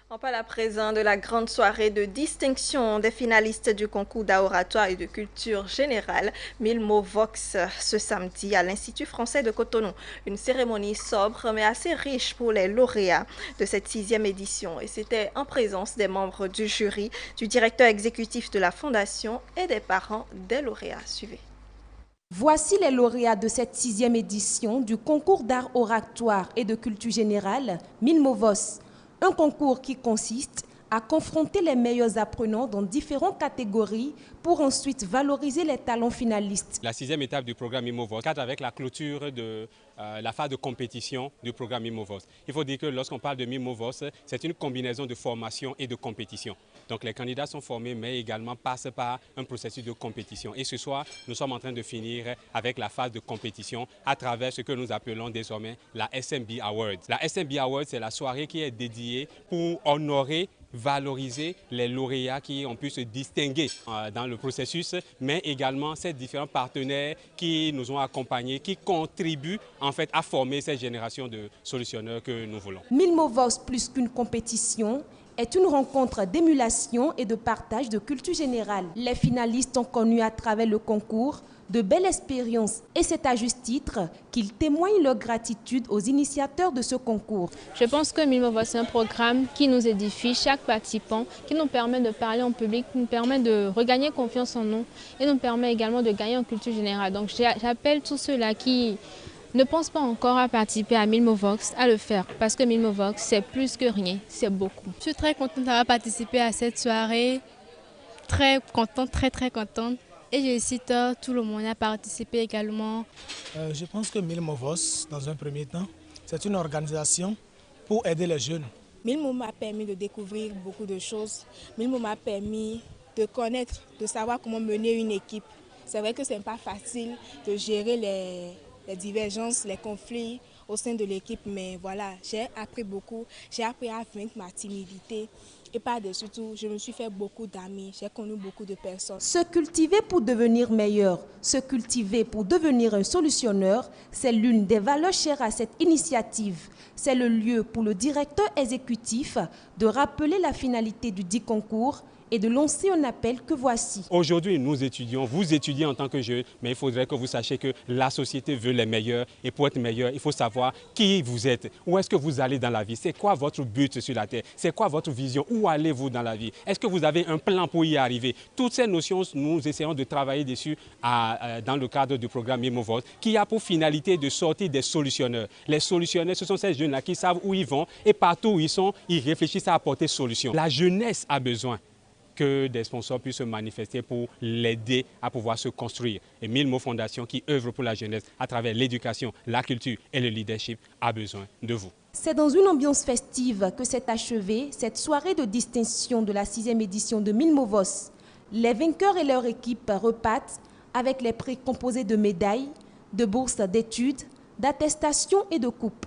On parle à présent de la grande soirée de distinction des finalistes du concours d'art oratoire et de culture générale Mille Vox ce samedi à l'Institut français de Cotonou. Une cérémonie sobre mais assez riche pour les lauréats de cette 6e édition. Et c'était en présence des membres du jury, du directeur exécutif de la fondation et des parents des lauréats. Suivez. Voici les lauréats de cette 6e édition du concours d'art oratoire et de culture générale Mille Vos. Un concours qui consiste à confronter les meilleurs apprenants dans différentes catégories pour ensuite valoriser les talents finalistes. La 6e étape du programme Mimovos cadre avec la clôture de la phase de compétition du programme Mimovos. Il faut dire que lorsqu'on parle de Mimovos, c'est une combinaison de formation et de compétition. Donc les candidats sont formés mais également passent par un processus de compétition. Et ce soir, nous sommes en train de finir avec la phase de compétition à travers ce que nous appelons désormais la SMB Awards. La SMB Awards, c'est la soirée qui est dédiée pour honorer valoriser les lauréats qui ont pu se distinguer dans le processus, mais également ces différents partenaires qui nous ont accompagnés, qui contribuent en fait à former cette génération de solutionneurs que nous voulons. Mille Vos plus qu'une compétition est une rencontre d'émulation et de partage de culture générale. Les finalistes ont connu à travers le concours de belles expériences et c'est à juste titre qu'ils témoignent leur gratitude aux initiateurs de ce concours. Je pense que Mille Voix, c'est un programme qui nous édifie, chaque participant, qui nous permet de parler en public, qui nous permet de regagner confiance en nous et nous permet également de gagner en culture générale. Donc j'appelle tous ceux-là qui ne pensent pas encore à participer à Mille Vox à le faire parce que Mille Vox, c'est plus que rien, c'est beaucoup. Je suis très contente d'avoir participé à cette soirée, très contente, très contente. Et j'incite tout le monde à participer également. Je pense que Mille Vos, dans un premier temps, c'est une organisation pour aider les jeunes. Mille m'a permis de découvrir beaucoup de choses. Mille m'a permis de connaître, de savoir comment mener une équipe. C'est vrai que ce n'est pas facile de gérer les divergences, les conflits au sein de l'équipe, mais voilà, j'ai appris beaucoup. J'ai appris à vaincre ma timidité. Et par-dessus tout, je me suis fait beaucoup d'amis, j'ai connu beaucoup de personnes. Se cultiver pour devenir meilleur, se cultiver pour devenir un solutionneur, c'est l'une des valeurs chères à cette initiative. C'est le lieu pour le directeur exécutif de rappeler la finalité du dit concours et de lancer un appel que voici. Aujourd'hui, nous étudions, vous étudiez en tant que jeunes, mais il faudrait que vous sachiez que la société veut les meilleurs. Et pour être meilleur, il faut savoir qui vous êtes, où est-ce que vous allez dans la vie, c'est quoi votre but sur la terre, c'est quoi votre vision, où allez-vous dans la vie, est-ce que vous avez un plan pour y arriver. Toutes ces notions, nous essayons de travailler dessus dans le cadre du programme Mimovos, qui a pour finalité de sortir des solutionneurs. Les solutionneurs, ce sont ces jeunes-là qui savent où ils vont et partout où ils sont, ils réfléchissent à apporter solution. La jeunesse a besoin que des sponsors puissent se manifester pour l'aider à pouvoir se construire. Et Mille Fondation, qui œuvre pour la jeunesse à travers l'éducation, la culture et le leadership, a besoin de vous. C'est dans une ambiance festive que s'est achevée cette soirée de distinction de la 6e édition de Mille Vos. Les vainqueurs et leur équipe repartent avec les prix composés de médailles, de bourses d'études, d'attestations et de coupes.